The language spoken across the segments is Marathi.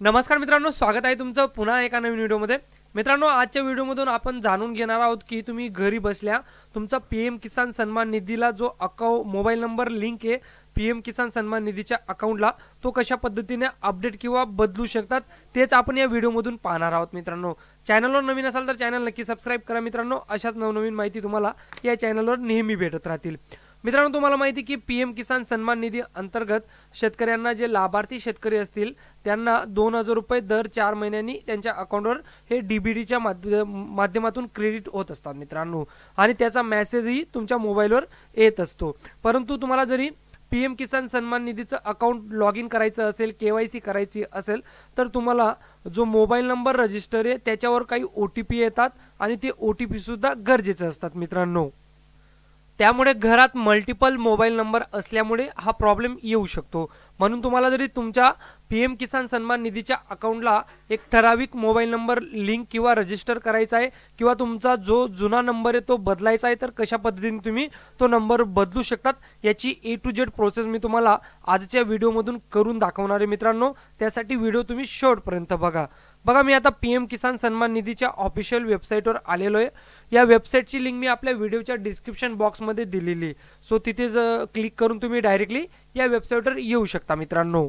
नमस्कार मित्रांनो, स्वागत आहे तुमचं पुन्हा एका नवीन व्हिडिओमध्ये। मित्रांनो, आजच्या व्हिडिओमधून आपण जाणून घेणार आहोत की तुम्ही घरी बसल्या तुमचा पीएम किसान सन्मान निधीला जो मोबाईल नंबर लिंक आहे पीएम किसान सन्मान निधीच्या अकाउंटला, तो कशा पद्धतीने अपडेट किंवा बदलू शकतात तेच आपण या व्हिडिओमधून पाहणार आहोत। मित्रांनो, चॅनलवर नवीन असाल तर चॅनल नक्की सबस्क्राइब करा। मित्रांनो, अशाच नवनवीन माहिती तुम्हाला या चॅनलवर नेहमी भेटत राहतील। मित्रांनो, तुम्हाला माहिती की पीएम किसान सन्मान निधी अंतर्गत शेतकऱ्यांना जे लाभार्थी शेतकरी असतील त्यांना 2000 रुपये दर 4 महिन्यांनी त्यांच्या अकाउंटवर हे डीबीटीच्या माध्यमातून क्रेडिट होत असतात मित्रांनो, आणि त्याचा मेसेजही तुमच्या मोबाईलवर येत असतो। परंतु तुम्हाला जरी पीएम किसान सन्मान निधीचं अकाउंट लॉग इन करायचं असेल, केवायसी करायची असेल, तर तुम्हाला जो मोबाईल नंबर रजिस्टर आहे त्याच्यावर काही ओटीपी येतात आणि ते ओटीपी सुद्धा गरजेचे असतात मित्रांनो। त्यामुळे घरात मल्टिपल मोबाईल नंबर असल्यामुळे हा प्रॉब्लेम येऊ शकतो। म्हणून तुम्हाला जरी तुमच्या पीएम किसान सन्मान निधीच्या अकाउंटला एक ठराविक मोबाईल नंबर लिंक किंवा रजिस्टर करायचा आहे किंवा तुमचा जो जुना नंबर आहे तो बदलायचा आहे, तर कशा पद्धतीने तुम्ही तो नंबर बदलू शकतात याची A to Z प्रोसेस मी तुम्हाला आजच्या व्हिडिओमधून करून दाखवणार आहे मित्रांनो। त्यासाठी व्हिडिओ तुम्ही शेवटपर्यंत बघा। मी आता पीएम किसान सन्मान निधीच्या ऑफिशियल वेबसाईटवर आलेलो आहे। या वेबसाईटची लिंक मी आपल्या व्हिडिओच्या डिस्क्रिप्शन बॉक्समध्ये दिलेली आहे, सो तिथे क्लिक करून तुम्ही डायरेक्टली या वेबसाईटवर येऊ शकता मित्रांनो।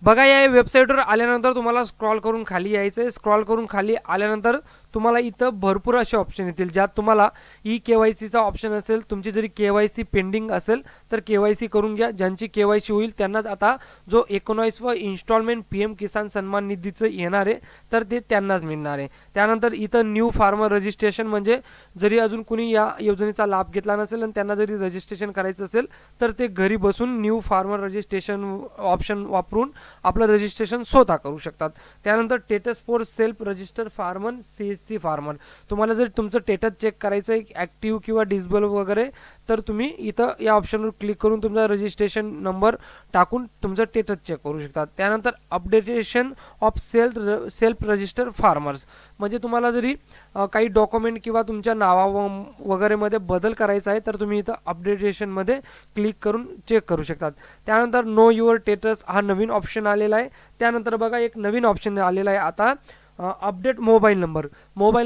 या वेबसाईटवर आल्यानंतर तुम्हाला स्क्रॉल करून खाली यायचं आहे। स्क्रॉल करून खाली आल्यानंतर तुम्हाला इथं भरपूर असे ऑप्शन येतील, ज्यात तुम्हाला ई केवायसीचा ऑप्शन असेल। तुमची जरी केवायसी पेंडिंग असेल तर केवायसी करून घ्या। ज्यांची केवायसी होईल त्यांनाच आता जो 19वा इन्स्टॉलमेंट पीएम किसान सन्मान निधीचं येणार आहे तर ते त्यांनाच मिळणार आहे। त्यानंतर इथं न्यू फार्मर रजिस्ट्रेशन, म्हणजे जरी अजून कुणी या योजनेचा लाभ घेतला नसेल आणि त्यांना जरी रजिस्ट्रेशन करायचं असेल तर ते घरी बसून न्यू फार्मर रजिस्ट्रेशन ऑप्शन वापरून आपलं रजिस्ट्रेशन स्वतः करू शकतात। त्यानंतर status for self register farmer CSC farmer, तुम्हाला जर तुमचं स्टेटस चेक करायचं आहे ॲक्टिव्ह किंवा डिसेबल वगैरे, तर तुम्ही इथं या ऑप्शनवर क्लिक करून तुमचा रजिस्ट्रेशन नंबर टाकून तुमचं स्टेटस चेक करू शकतात। त्यानंतर updation of self register farmers, म्हणजे तुम्हाला जरी काही डॉक्युमेंट किंवा तुमच्या नावा वगैरे मध्ये बदल करायचा आहे तर तुम्ही इथं अपडेटेशन मध्ये क्लिक करून चेक करू शकतात। त्यानंतर नो युअर स्टेटस हा नवीन ऑप्शन आलेला आहे। त्यानंतर बघा एक नवीन ऑप्शन आलेला आहे आता, अपडेट मोबाईल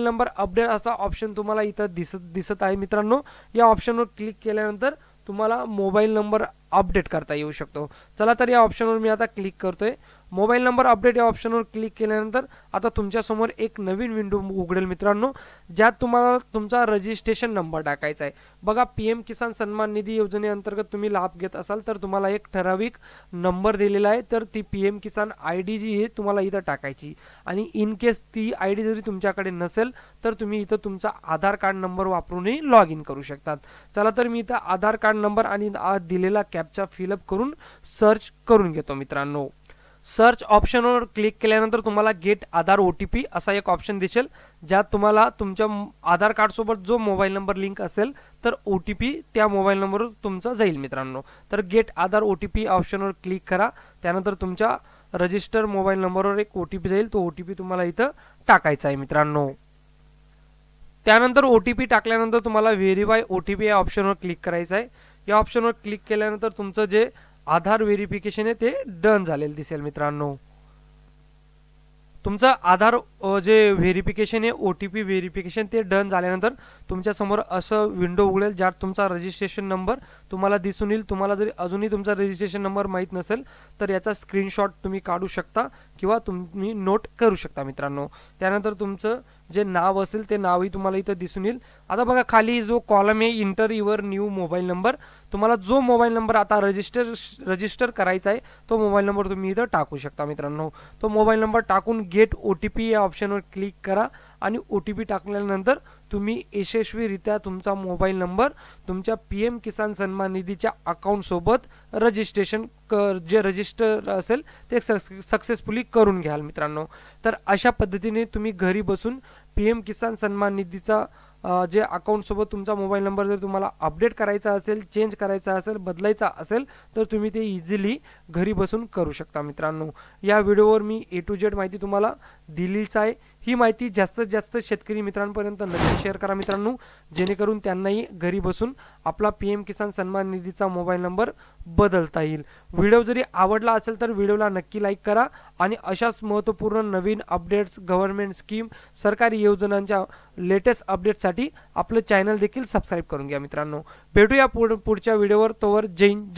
नंबर अपडेट असा ऑप्शन तुम्हाला इथं दिसत आहे मित्रांनो। या ऑप्शनवर क्लिक केल्यानंतर तुम्हाला मोबाईल नंबर अपडेट करता येऊ शकतो। चला तर या ऑप्शनवर मी आता क्लिक करतोय। मोबाईल नंबर अपडेट या ऑप्शनवर क्लिक केल्यानंतर आता तुमच्यासमोर एक नवीन विंडो उघडेल मित्रांनो, ज्यात तुम्हाला तुमचा रजिस्ट्रेशन नंबर टाकायचा आहे। बघा, पीएम किसान सन्मान निधी योजनेअंतर्गत तुम्ही लाभ घेत असाल तर तुम्हाला एक ठराविक नंबर दिलेला आहे, तर ती पीएम किसान ID जी आहे तुम्हाला इथं टाकायची। आणि इन केस ती ID जरी तुमच्याकडे नसेल तर तुम्ही इथं तुमचा आधार कार्ड नंबर वापरूनही लॉग इन करू शकतात। चला तर मी इथं आधार कार्ड नंबर आणि दिलेला कॅप्चा फिलअप करून सर्च करून घेतो मित्रांनो। सर्च ऑप्शनवर क्लिक केल्यानंतर तुम्हाला गेट आधार OTP असा एक ऑप्शन दिसेल, ज्यात तुम्हाला तुमच्या आधार कार्ड सोबत जो मोबाईल नंबर लिंक असेल तर OTP त्या मोबाईल नंबरवर तुमचा जाईल मित्रांनो। तर गेट आधार OTP ऑप्शनवर क्लिक करा। त्यानंतर तुमच्या रजिस्टर मोबाईल नंबरवर एक OTP जाईल, तो OTP तुम्हाला इथं टाकायचा आहे मित्रांनो। त्यानंतर OTP टाकल्यानंतर तुम्हाला व्हेरीफाय OTP या ऑप्शनवर क्लिक करायचं आहे। या ऑप्शनवर क्लिक केल्यानंतर तुमचं जे आधार व्हेरिफिकेशन आहे ते डन झालेलं दिसेल मित्रांनो। तुमचं आधार जे व्हेरिफिकेशन आहे OTP व्हेरिफिकेशन ते डन झाल्यानंतर तुमच्या समोर असं विंडो उघडेल, ज्यात तुमचा रजिस्ट्रेशन नंबर तुम्हाला दिसून येईल। तुम्हाला जरी अजूनही तुमचा रजिस्ट्रेशन नंबर माहीत नसेल तर याचा स्क्रीनशॉट तुम्ही काढू शकता किंवा तुम्ही नोट करू शकता मित्रांनो। त्यानंतर तुमचं जे नाव असेल ते नावही तुम्हाला इथं दिसून येईल। आता बघा, खाली जो कॉलम आहे inter your new mobile number, तुम्हाला जो मोबाईल नंबर आता रजिस्टर करायचा आहे तो मोबाईल नंबर तुम्ही इथं टाकू शकता मित्रांनो। तो मोबाईल नंबर टाकून गेट OTP या ऑप्शनवर क्लिक करा आणि OTP टाकल्यानंतर तुम्ही यशस्वीरित्या तुमचा मोबाईल नंबर तुमच्या पीएम किसान सन्मान निधीच्या अकाउंट सोबत रजिस्ट्रेशन जे रजिस्टर असेल ते सक्सेसफुली करून घ्याल मित्रांनो। तर अशा पद्धतीने तुम्ही घरी बसून पीएम किसान सन्मान निधीचा जे अकाउंट सोबत तुमचा मोबाईल नंबर जर तुम्हाला अपडेट करायचा असेल, चेंज करायचा असेल, बदलायचा असेल तर तुम्ही ते इझिली घरी बसून करू शकता मित्रांनो। या व्हिडिओवर मी A to Z माहिती तुम्हाला दिलीच आहे। ही माहिती जास्तीत जास्त शेतकरी मित्रांपर्यंत नक्की शेअर करा मित्रांनो, जेणेकरून त्यांनाही घरी बसून आपला PM किसान सन्मान निधीचा मोबाईल नंबर बदलता येईल। व्हिडिओ जरी आवडला असेल तर व्हिडिओला नक्की लाईक करा आणि अशाच महत्त्वपूर्ण नवीन अपडेट्स, गव्हर्नमेंट स्कीम, सरकारी योजनांच्या लेटेस्ट अपडेट्ससाठी आपलं चॅनल देखील सबस्क्राईब करून घ्या मित्रांनो। भेटूया पुढच्या व्हिडिओवर, तोवर जय हिंद।